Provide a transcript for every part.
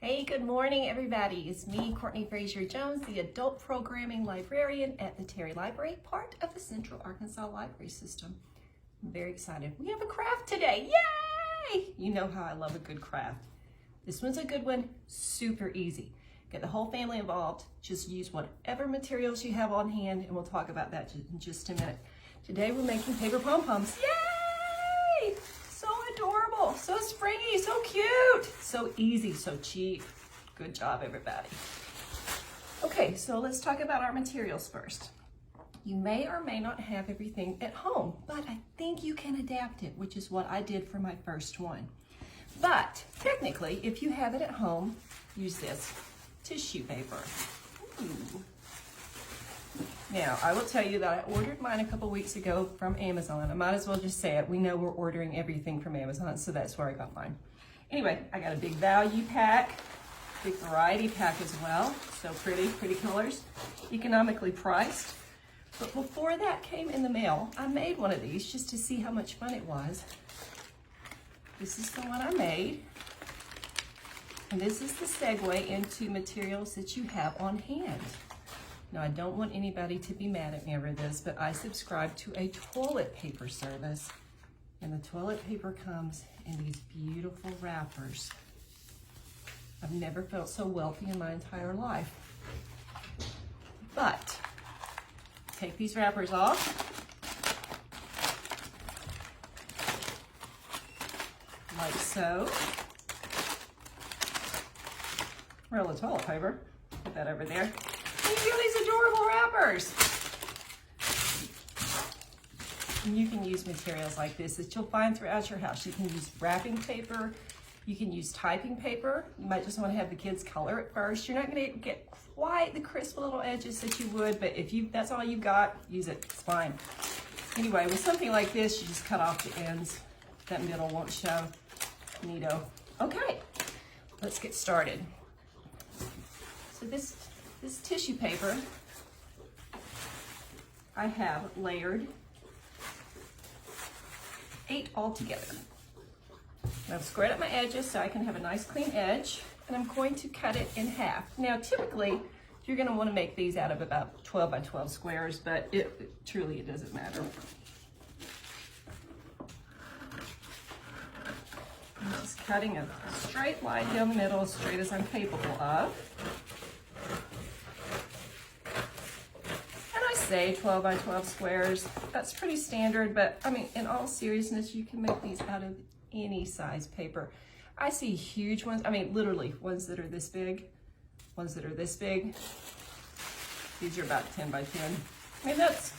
Hey, good morning, everybody. It's me, Courtney Frazier-Jones, the adult programming librarian at the Terry Library, part of the Central Arkansas Library System. I'm very excited. We have a craft today. Yay! You know how I love a good craft. This one's a good one, super easy. Get the whole family involved. Just use whatever materials you have on hand, and we'll talk about that in just a minute. Today we're making paper pom-poms. Yay! So adorable, so springy, so cute, so easy, so cheap. Good job, everybody. Okay, so let's talk about our materials first. You may or may not have everything at home, but I think you can adapt it, which is what I did for my first one. But technically, if you have it at home, use this tissue paper. Ooh. Now, I will tell you that I ordered mine a couple weeks ago from Amazon. I might as well just say it. We know we're ordering everything from Amazon, so that's where I got mine. Anyway, I got a big value pack, big variety pack as well. So pretty colors, economically priced. But before that came in the mail, I made one of these just to see how much fun it was. This is the one I made. And this is the segue into materials that you have on hand. Now, I don't want anybody to be mad at me over this, but I subscribe to a toilet paper service, and the toilet paper comes in these beautiful wrappers. I've never felt so wealthy in my entire life. But, take these wrappers off. Like so. Roll of toilet paper. Put that over there. And you get these adorable wrappers. And you can use materials like this that you'll find throughout your house. You can use wrapping paper. You can use typing paper. You might just want to have the kids color it first. You're not going to get quite the crisp little edges that you would, but if that's all you got, use it. It's fine. Anyway, with something like this, you just cut off the ends. That middle won't show. Neato. Okay, let's get started. So this tissue paper, I have layered 8 altogether. And I've squared up my edges so I can have a nice clean edge, and I'm going to cut it in half. Now, typically, you're going to want to make these out of about 12 by 12 squares, but it truly doesn't matter. I'm just cutting a straight line down the middle, as straight as I'm capable of. Say 12 by 12 squares. That's pretty standard, but I mean, in all seriousness, you can make these out of any size paper. I see huge ones, I mean, literally ones that are this big, ones that are this big. These are about 10 by 10. I mean, that's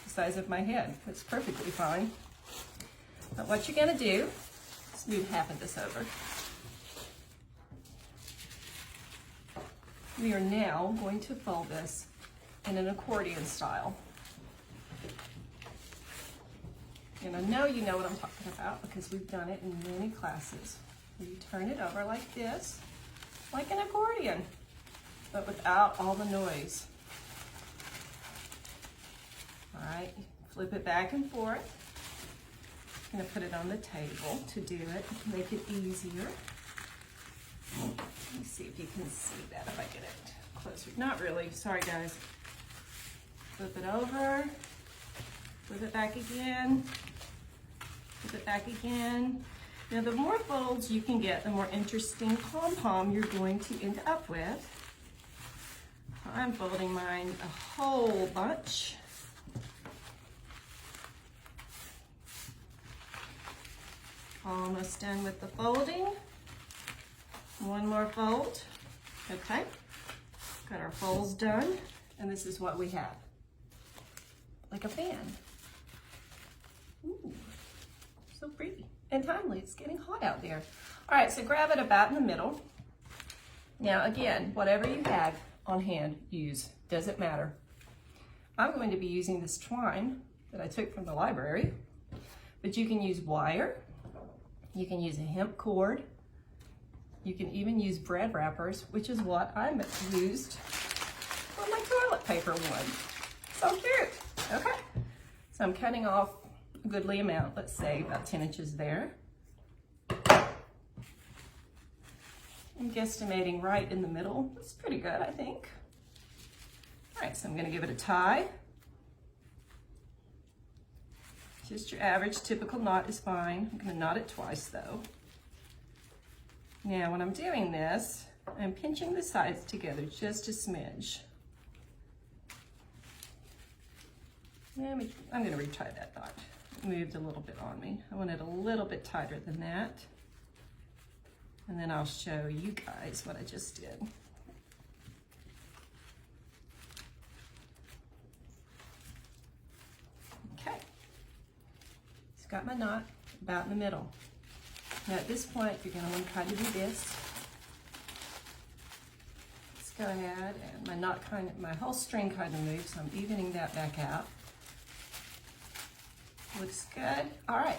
the size of my head. That's perfectly fine. But what you're gonna do is move half of this over. We are now going to fold this in an accordion style. And I know you know what I'm talking about because we've done it in many classes. You turn it over like this, like an accordion, but without all the noise. All right, flip it back and forth. I'm gonna put it on the table to do it, make it easier. Let me see if you can see that if I get it closer. Not really, sorry guys. Flip it over, flip it back again, flip it back again. Now the more folds you can get, the more interesting pom-pom you're going to end up with. I'm folding mine a whole bunch. Almost done with the folding. One more fold. Okay, got our folds done, and this is what we have. Like a fan. Ooh, so pretty and timely. It's getting hot out there. All right, so grab it about in the middle. Now again, whatever you have on hand, use. Doesn't matter. I'm going to be using this twine that I took from the library, but you can use wire. You can use a hemp cord. You can even use bread wrappers, which is what I used for my toilet paper one. So cute. Okay, so I'm cutting off a goodly amount, let's say about 10 inches there. I'm guesstimating right in the middle. That's pretty good, I think. All right, so I'm gonna give it a tie. Just your average typical knot is fine. I'm gonna knot it twice though. Now when I'm doing this, I'm pinching the sides together just a smidge. I'm gonna retie that knot. It moved a little bit on me. I want it a little bit tighter than that. And then I'll show you guys what I just did. Okay, it's got my knot about in the middle. Now at this point, you're gonna want to try to do this. Let's go ahead, and my whole string kind of moved, so I'm evening that back out. Looks good. All right,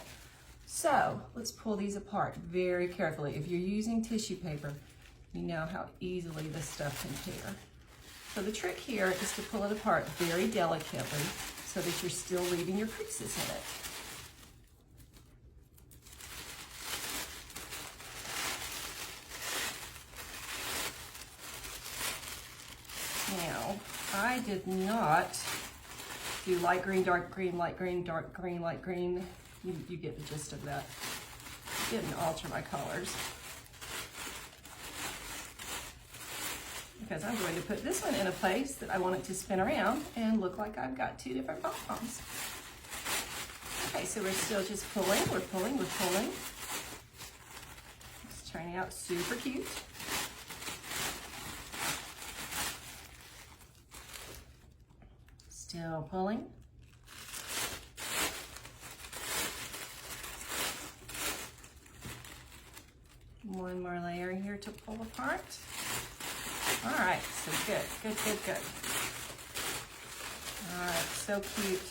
so let's pull these apart very carefully. If you're using tissue paper, you know how easily this stuff can tear. So the trick here is to pull it apart very delicately so that you're still leaving your creases in it. Now, I did not do light green, dark green, light green, dark green, light green. You get the gist of that. Didn't alter my colors. Because I'm going to put this one in a place that I want it to spin around and look like I've got two different pom-poms. Okay, so we're still just pulling, we're pulling, we're pulling. It's turning out super cute. Still pulling. One more layer here to pull apart. All right, so good, good, good, good. All right, so cute.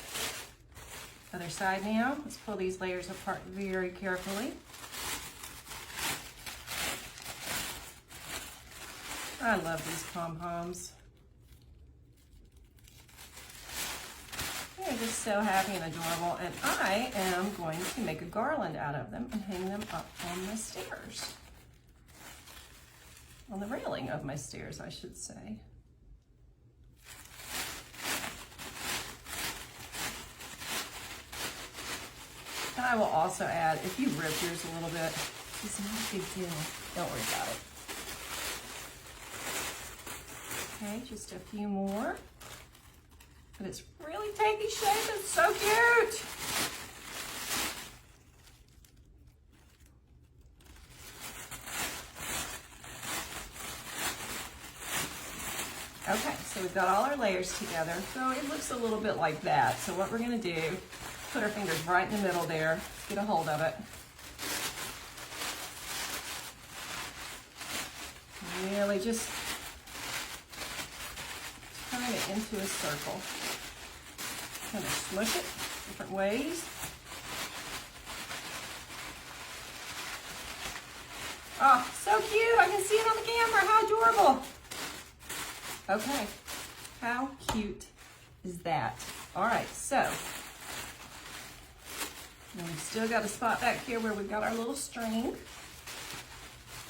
Other side now. Let's pull these layers apart very carefully. I love these pom-poms. They're just so happy and adorable, and I am going to make a garland out of them and hang them up on the stairs. On the railing of my stairs, I should say. And I will also add, if you rip yours a little bit, it's not a big deal. Don't worry about it. Okay, just a few more. But it's really taking shape. It's so cute. Okay, so we've got all our layers together. So it looks a little bit like that. So what we're gonna do, put our fingers right in the middle there, get a hold of it. Really just turn it into a circle. Kind of smush it different ways. Oh, so cute. I can see it on the camera. How adorable. Okay, how cute is that? All right, so and we've still got a spot back here where we've got our little string.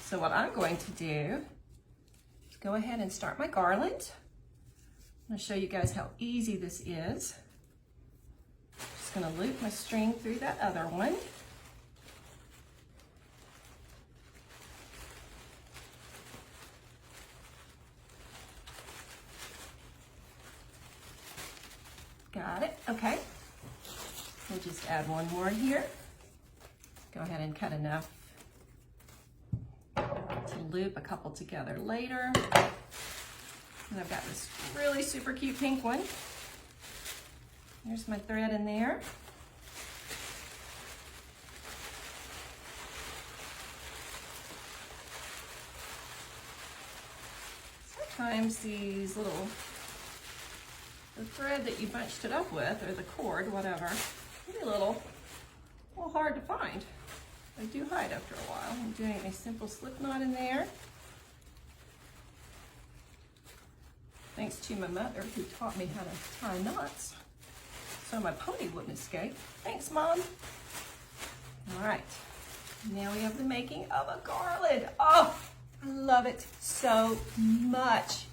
So what I'm going to do is go ahead and start my garland. I'm going to show you guys how easy this is. Just going to loop my string through that other one. Got it, okay. We'll just add one more here. Go ahead and cut enough to loop a couple together later. And I've got this really super cute pink one. There's my thread in there. Sometimes these little, the thread that you bunched it up with, or the cord, whatever, can be a little hard to find. They do hide after a while. I'm doing a simple slip knot in there. Thanks to my mother who taught me how to tie knots so my pony wouldn't escape. Thanks, Mom. All right, now we have the making of a garland. Oh, I love love it so much.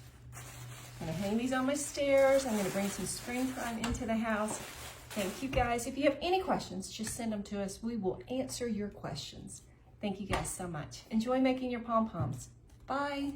I'm gonna hang these on my stairs. I'm gonna bring some springtime into the house. Thank you guys. If you have any questions, just send them to us. We will answer your questions. Thank you guys so much. Enjoy making your pom-poms. Bye.